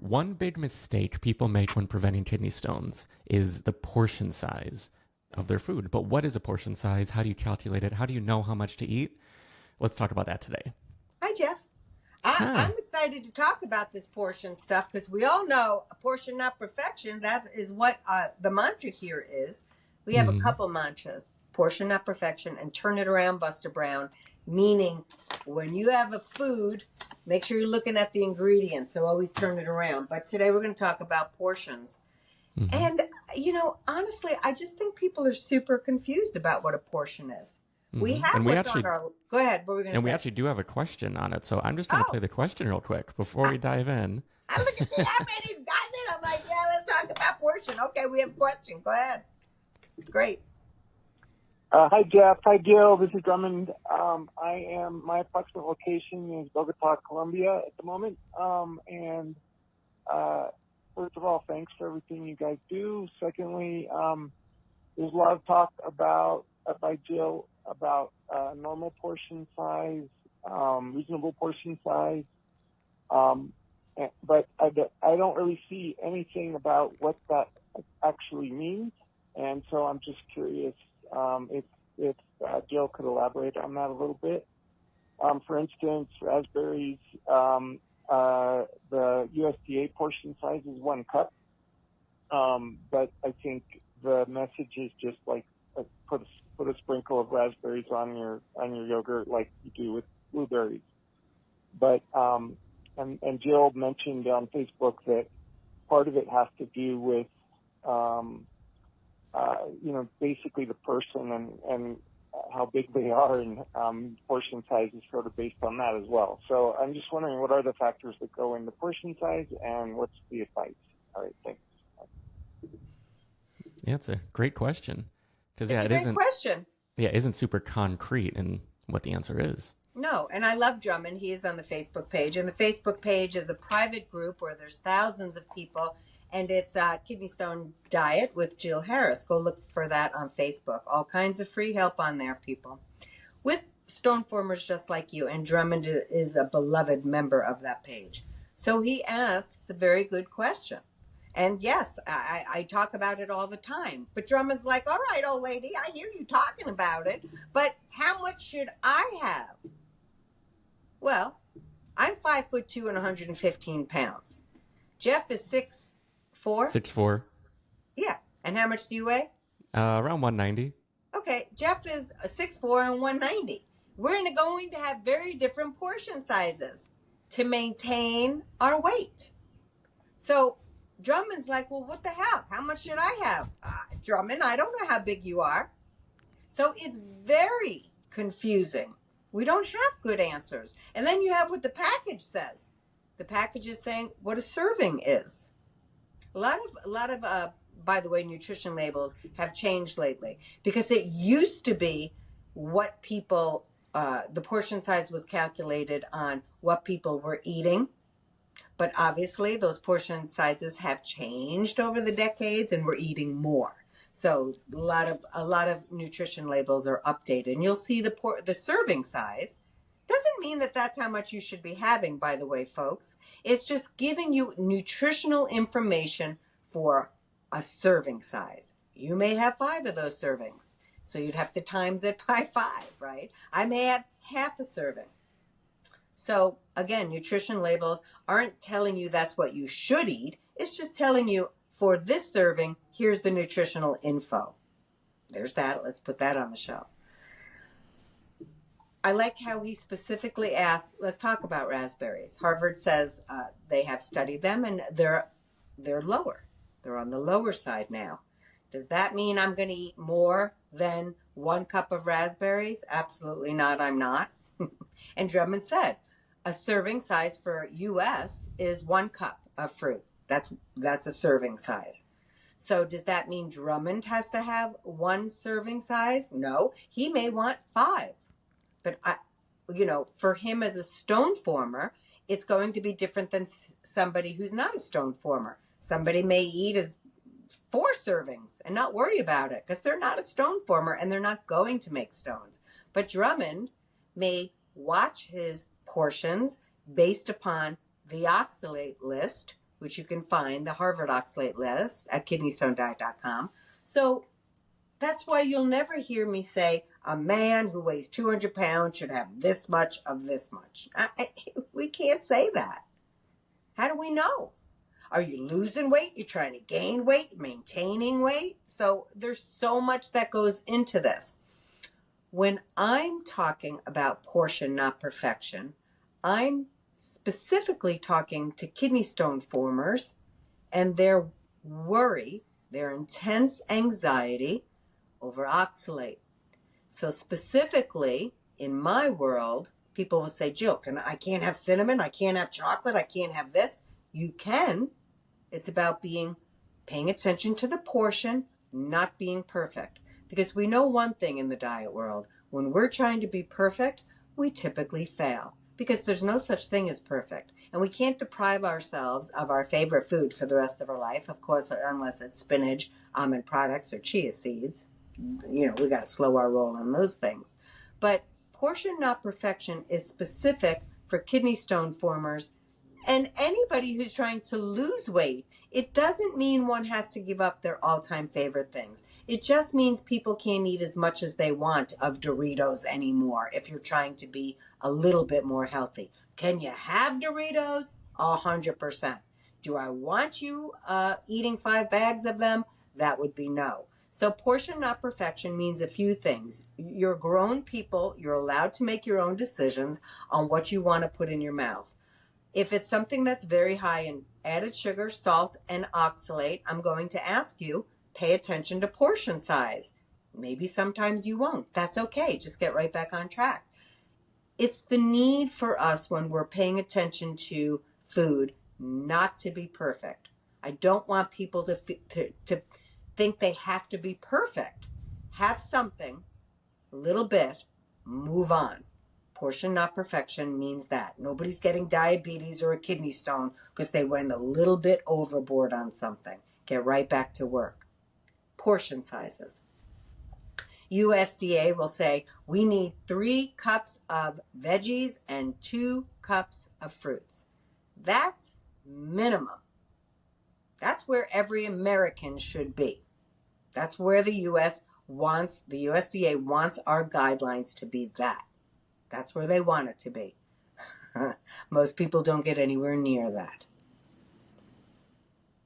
One big mistake people make when preventing kidney stones is the portion size of their food. But what is a portion size? How do you calculate it? How do you know how much to eat? Let's talk about that today. Hi, Jeff. I'm Hi. excited to talk about this portion stuff because we all know a portion, not perfection. That is what the mantra here is. We have a Hmm. couple mantras: portion, not perfection, and turn it around, Buster Brown. Meaning, when you have a food, make sure you're looking at the ingredients. So always turn it around. But today we're going to talk about portions. Hmm. And, honestly, I just think people are super confused about what a portion is. We Hmm. have And we what's on actually our. Go ahead. What were we going and to we say? actually do have a question on it. So I'm just going to play Oh, the question real quick before we dive in. look at me. I'm ready to dive in. I'm like, yeah, let's talk about portion. Okay, we have a question. Go ahead. Great. Hi, Jeff. Hi, Gil. This is Drummond. My approximate location is Bogota, Colombia at the moment. And first of all, thanks for everything you guys do. Secondly, there's a lot of talk by Jill about normal portion size, reasonable portion size. But I don't really see anything about what that actually means. And so I'm just curious if Jill could elaborate on that a little bit. For instance, raspberries, the USDA portion size is 1 cup, but I think the message is just like put a sprinkle of raspberries on your yogurt like you do with blueberries. But and Jill mentioned on Facebook that part of it has to do with basically the person and how big they are, and portion size is sort of based on that as well. So I'm just wondering, what are the factors that go into portion size, and what's the advice? All right, thanks. Yeah, it's a great question because It's a great question. it isn't super concrete in what the answer is. No, and I love Drummond. He is on the Facebook page, and the Facebook page is a private group where there's thousands of people, and it's Kidney Stone Diet with Jill Harris. Go look for that on Facebook. All kinds of free help on there, people, with stone formers just like you, and Drummond is a beloved member of that page. So he asks a very good question. And yes, I talk about it all the time. But Drummond's like, all right, old lady, I hear you talking about it, but how much should I have? Well, I'm 5'2" and 115 pounds. Jeff is 6'4". 6'4", Yeah. And how much do you weigh? around 190. Okay, Jeff is 6'4" and 190. We're going to have very different portion sizes to maintain our weight. So Drummond's like, well, what the hell? How much should I have? Drummond, I don't know how big you are. So it's very confusing. We don't have good answers. And then you have what the package says. The package is saying what a serving is. A lot of by the way, nutrition labels have changed lately, because it used to be what people, the portion size was calculated on what people were eating. But obviously those portion sizes have changed over the decades, and we're eating more. So a lot of nutrition labels are updated, and you'll see the serving size. Doesn't mean that that's how much you should be having, by the way, folks. It's just giving you nutritional information for a serving size. You may have 5 of those servings, so you'd have to times it by 5, right? I may have half a serving. So again, nutrition labels aren't telling you that's what you should eat. It's just telling you, for this serving, here's the nutritional info. There's that. Let's put that on the shelf. I like how he specifically asked, let's talk about raspberries. Harvard says they have studied them, and they're lower. They're on the lower side now. Does that mean I'm going to eat more than 1 cup of raspberries? Absolutely not, I'm not. And Drummond said a serving size for US is 1 cup of fruit. That's a serving size. So does that mean Drummond has to have 1 serving size? No, he may want 5. But for him as a stone former, it's going to be different than somebody who's not a stone former. Somebody may eat as 4 servings and not worry about it because they're not a stone former and they're not going to make stones. But Drummond may watch his portions based upon the oxalate list, which you can find the Harvard oxalate list at kidneystonediet.com. So that's why you'll never hear me say a man who weighs 200 pounds should have this much of this much. We can't say that. How do we know? Are you losing weight? You're trying to gain weight, maintaining weight? So there's so much that goes into this. When I'm talking about portion, not perfection, I'm specifically talking to kidney stone formers and their worry, their intense anxiety over oxalate. So specifically in my world, people will say, Jill, I can't have cinnamon, I can't have chocolate, I can't have this. You can. It's about paying attention to the portion, not being perfect. Because we know one thing in the diet world, when we're trying to be perfect, we typically fail. Because there's no such thing as perfect. And we can't deprive ourselves of our favorite food for the rest of our life, of course, unless it's spinach, almond products, or chia seeds. We got to slow our roll on those things. But portion, not perfection is specific for kidney stone formers and anybody who's trying to lose weight. It doesn't mean one has to give up their all-time favorite things. It just means people can't eat as much as they want of Doritos anymore if you're trying to be a little bit more healthy. Can you have Doritos? 100%. Do I want you eating 5 bags of them? That would be no. So portion, not perfection means a few things. You're grown people. You're allowed to make your own decisions on what you want to put in your mouth. If it's something that's very high in added sugar, salt, and oxalate, I'm going to ask you, pay attention to portion size. Maybe sometimes you won't. That's okay. Just get right back on track. It's the need for us when we're paying attention to food not to be perfect. I don't want people to think they have to be perfect. Have something, a little bit, move on. Portion, not perfection means that. Nobody's getting diabetes or a kidney stone because they went a little bit overboard on something. Get right back to work. Portion sizes. USDA will say we need 3 cups of veggies and 2 cups of fruits. That's minimum. That's where every American should be. That's where the USDA wants our guidelines to be that. That's where they want it to be. Most people don't get anywhere near that.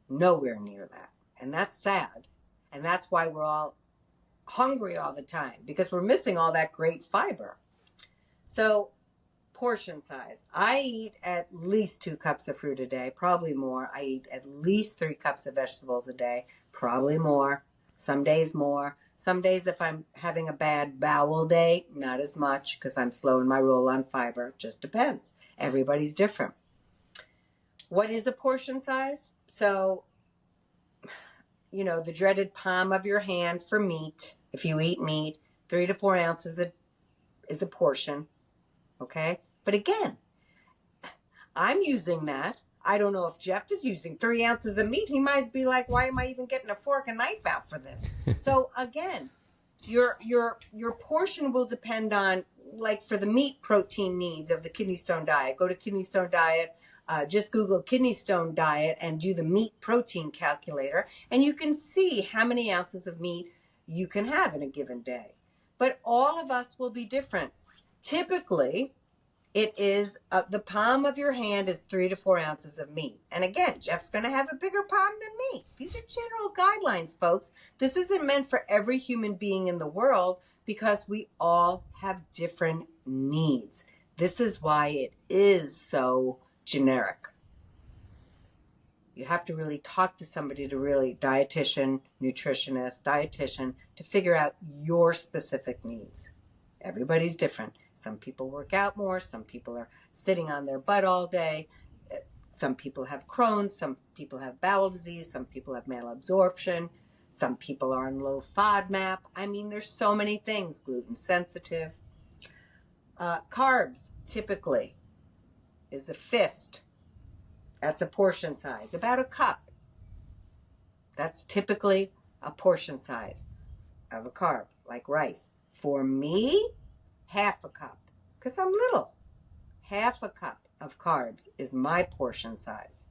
Nowhere near that. And that's sad. And that's why we're all hungry all the time, because we're missing all that great fiber. So, portion size. I eat at least 2 cups of fruit a day, probably more. I eat at least 3 cups of vegetables a day, probably more. Some days more. Some days if I'm having a bad bowel day, not as much because I'm slowing my roll on fiber. Just depends. Everybody's different. What is a portion size? So, the dreaded palm of your hand for meat. If you eat meat, 3 to 4 ounces is a portion. Okay? But again, I'm using that. I don't know if Jeff is using 3 ounces of meat. He might be like, why am I even getting a fork and knife out for this? So again, your portion will depend on, like for the meat protein needs of the kidney stone diet. Go to kidney stone diet. Just Google kidney stone diet and do the meat protein calculator. And you can see how many ounces of meat you can have in a given day. But all of us will be different. Typically, it is the palm of your hand is 3 to 4 ounces of meat. And again, Jeff's going to have a bigger palm than me. These are general guidelines, folks. This isn't meant for every human being in the world because we all have different needs. This is why it is so generic. You have to really talk to somebody dietitian, nutritionist, dietitian, to figure out your specific needs. Everybody's different. Some people work out more. Some people are sitting on their butt all day. Some people have Crohn's. Some people have bowel disease. Some people have malabsorption. Some people are on low FODMAP. I mean, there's so many things. Gluten sensitive. Carbs, typically, is a fist. That's a portion size. About a cup. That's typically a portion size of a carb, like rice. For me, half a cup, because I'm little. Half a cup of carbs is my portion size.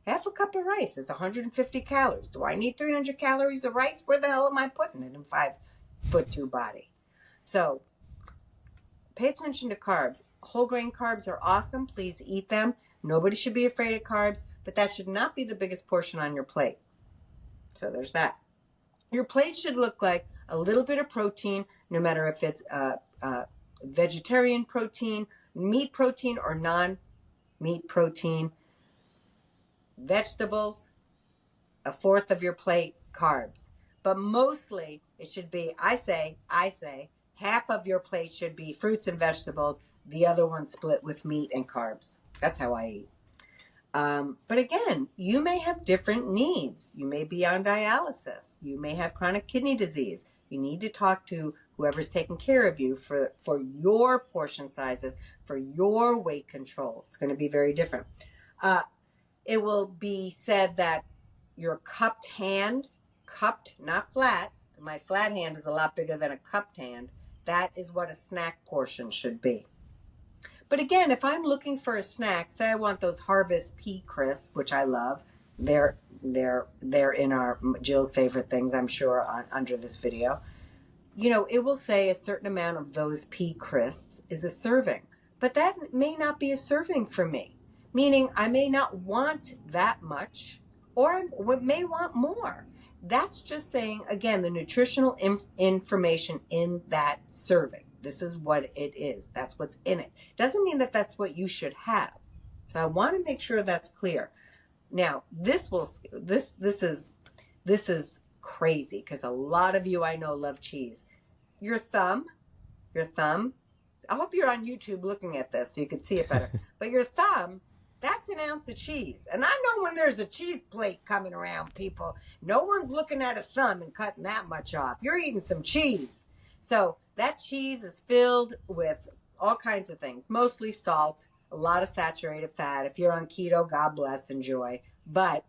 Half a cup of rice is 150 calories. Do I need 300 calories of rice? Where the hell am I putting it in 5'2" body? So pay attention to carbs. Whole grain carbs are awesome. Please eat them. Nobody should be afraid of carbs, but that should not be the biggest portion on your plate. So there's that. Your plate should look like a little bit of protein, no matter if it's vegetarian protein, meat protein, or non-meat protein. Vegetables, a fourth of your plate, carbs. But mostly it should be, I say, half of your plate should be fruits and vegetables, the other one split with meat and carbs. That's how I eat. But again, you may have different needs. You may be on dialysis. You may have chronic kidney disease. You need to talk to whoever's taking care of you for your portion sizes, for your weight control. It's going to be very different. It will be said that your cupped hand, cupped, not flat, my flat hand is a lot bigger than a cupped hand, that is what a snack portion should be. But again, if I'm looking for a snack, say I want those Harvest pea crisps, which I love, they're in our Jill's favorite things, I'm sure, under this video. You know, it will say a certain amount of those pea crisps is a serving, but that may not be a serving for me. Meaning I may not want that much, or I may want more. That's just saying, again, the nutritional information in that serving. This is what it is. That's what's in it. Doesn't mean that that's what you should have. So I want to make sure that's clear. Now, this is crazy because a lot of you I know love cheese. Your thumb. I hope you're on YouTube looking at this so you can see it better. But your thumb, that's an ounce of cheese. And I know when there's a cheese plate coming around, people, no one's looking at a thumb and cutting that much off. You're eating some cheese. So that cheese is filled with all kinds of things, mostly salt, a lot of saturated fat. If you're on keto, God bless, enjoy. But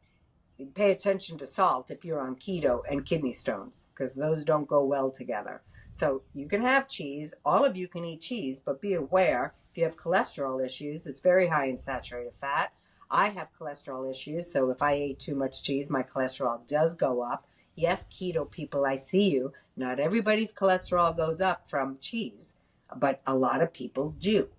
pay attention to salt if you're on keto and kidney stones, because those don't go well together. So you can have cheese. All of you can eat cheese, but be aware, if you have cholesterol issues, it's very high in saturated fat. I have cholesterol issues, so if I ate too much cheese, my cholesterol does go up. Yes, keto people, I see you. Not everybody's cholesterol goes up from cheese, but a lot of people do.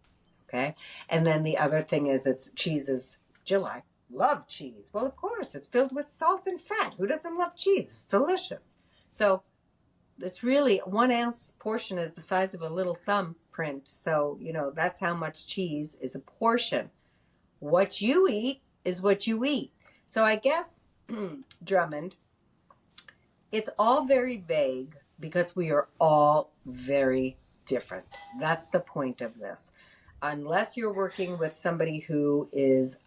Okay? And then the other thing is cheese is, Jill, I love cheese. Well, of course, it's filled with salt and fat. Who doesn't love cheese? It's delicious. So it's really 1 ounce portion is the size of a little thumbprint. So, you know, that's how much cheese is a portion. What you eat is what you eat. So I guess, Drummond, it's all very vague because we are all very different. That's the point of this. Unless you're working with somebody who is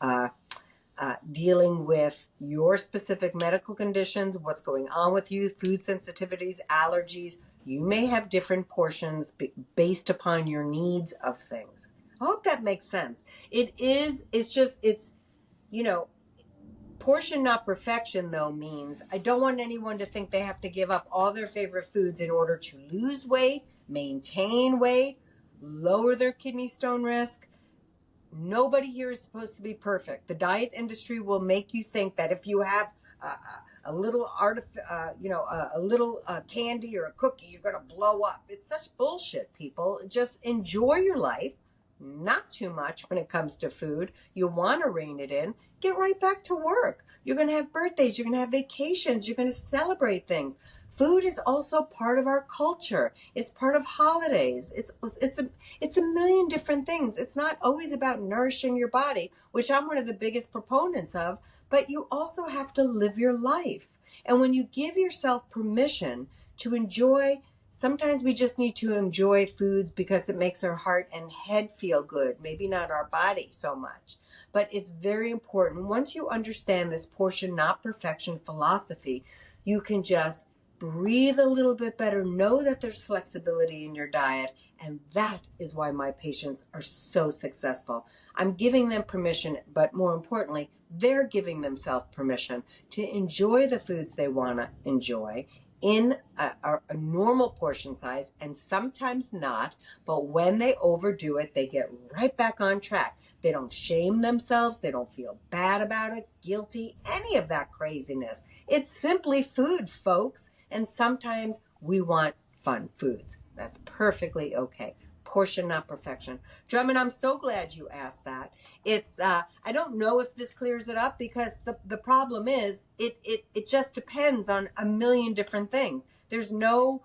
dealing with your specific medical conditions, what's going on with you, food sensitivities, allergies, you may have different portions based upon your needs of things. I hope that makes sense. It's you know, portion not perfection, though, means I don't want anyone to think they have to give up all their favorite foods in order to lose weight, maintain weight, lower their kidney stone risk. Nobody here is supposed to be perfect. The diet industry will make you think that if you have a little candy or a cookie, you're going to blow up. It's such bullshit, people. Just enjoy your life. Not too much when it comes to food. You want to rein it in. Get right back to work. You're going to have birthdays. You're going to have vacations. You're going to celebrate things. Food is also part of our culture. It's part of holidays. It's a million different things. It's not always about nourishing your body, which I'm one of the biggest proponents of, but you also have to live your life. And when you give yourself permission to enjoy, sometimes we just need to enjoy foods because it makes our heart and head feel good, maybe not our body so much. But it's very important. Once you understand this portion, not perfection philosophy, you can just breathe a little bit better, know that there's flexibility in your diet, and that is why my patients are so successful. I'm giving them permission, but more importantly, they're giving themselves permission to enjoy the foods they want to enjoy in a normal portion size, and sometimes not, but when they overdo it, they get right back on track. They don't shame themselves. They don't feel bad about it, guilty, any of that craziness. It's simply food, folks. And sometimes we want fun foods. That's perfectly okay. Portion, not perfection. Drummond, I'm so glad you asked that. It's I don't know if this clears it up, because the problem is it just depends on a million different things. There's no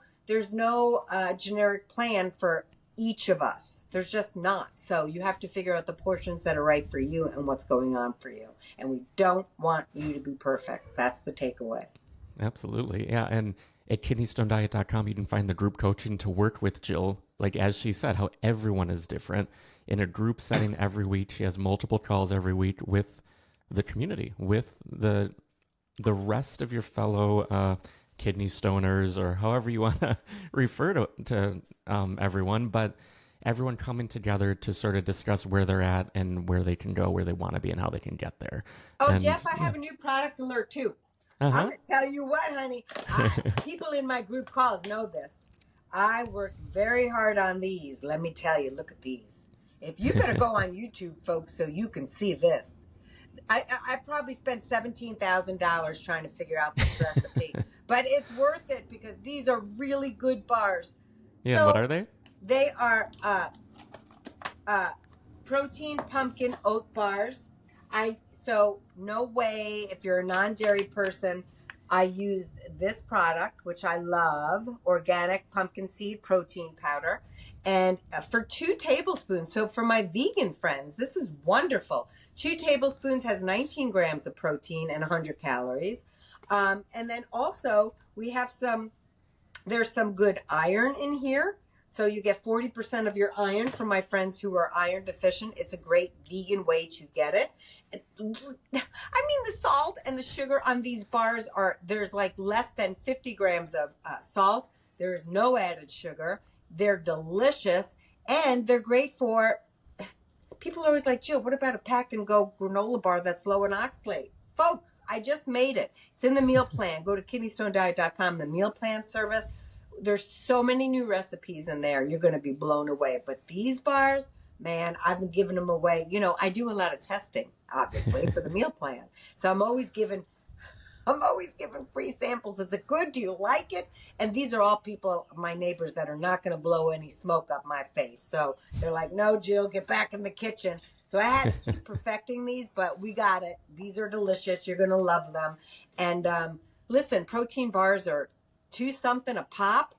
generic plan for each of us. There's just not. So you have to figure out the portions that are right for you and what's going on for you. And we don't want you to be perfect. That's the takeaway. Absolutely. Yeah. And at kidneystonediet.com, you can find the group coaching to work with Jill. Like, as she said, how everyone is different in a group setting every week. She has multiple calls every week with the community, with the rest of your fellow kidney stoners, or however you want to refer to everyone, but everyone coming together to sort of discuss where they're at and where they can go, where they want to be, and how they can get there. Oh, And, Jeff, I have a new product alert too. Uh-huh. I'm going to tell you what, honey. People in my group calls know this. I work very hard on these. Let me tell you, look at these. If you better go on YouTube, folks, so you can see this. I probably spent $17,000 trying to figure out this recipe, but it's worth it because these are really good bars. Yeah, So what are they? they are protein pumpkin oat bars. So no way, if you're a non-dairy person, I used this product, which I love, organic pumpkin seed protein powder, and for 2 tablespoons. So for my vegan friends, this is wonderful. 2 tablespoons has 19 grams of protein and 100 calories. And then also we have there's some good iron in here. So you get 40% of your iron from my friends who are iron deficient. It's a great vegan way to get it. I mean, the salt and the sugar on these bars there's like less than 50 grams of salt. There is no added sugar. They're delicious, and they're great for, people are always like, Jill, what about a pack and go granola bar that's low in oxalate? Folks, I just made it. It's in the meal plan. Go to kidneystonediet.com, the meal plan service. There's so many new recipes in there. You're going to be blown away. But these bars, man, I've been giving them away. You know, I do a lot of testing, obviously, for the meal plan. So I'm always giving free samples. Is it good? Do you like it? And these are all people, my neighbors, that are not going to blow any smoke up my face. So they're like, no, Jill, get back in the kitchen. So I had to keep perfecting these, but we got it. These are delicious. You're going to love them. And listen, protein bars are $2 something a pop.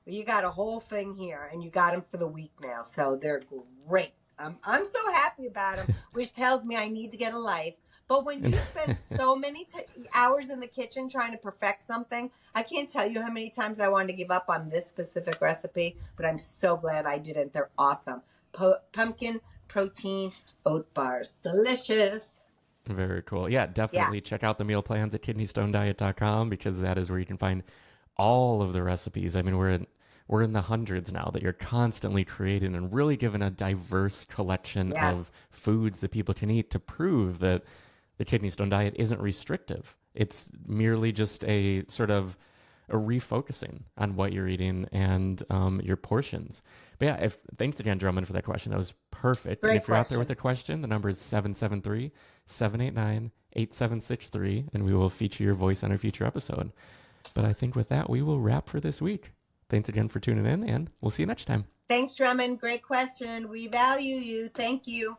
You got a whole thing here, and you got them for the week now. So they're great. I'm so happy about them, which tells me I need to get a life. But when you spend so many hours in the kitchen trying to perfect something, I can't tell you how many times I wanted to give up on this specific recipe, but I'm so glad I didn't. They're awesome. Pumpkin protein oat bars. Delicious. Very cool. Yeah, definitely check out the meal plans at kidneystonediet.com, because that is where you can find all of the recipes. I mean, we're in the hundreds now that you're constantly creating, and really given a diverse collection of foods that people can eat to prove that the Kidney Stone diet isn't restrictive. It's merely just a sort of a refocusing on what you're eating and your portions. But yeah, thanks again, Drummond, for that question. That was perfect. Great And if you're out there question. with a question, the number is 773-789-8763, and we will feature your voice on a future episode. But I think with that, we will wrap for this week. Thanks again for tuning in, and we'll see you next time. Thanks, Drummond. Great question. We value you. Thank you.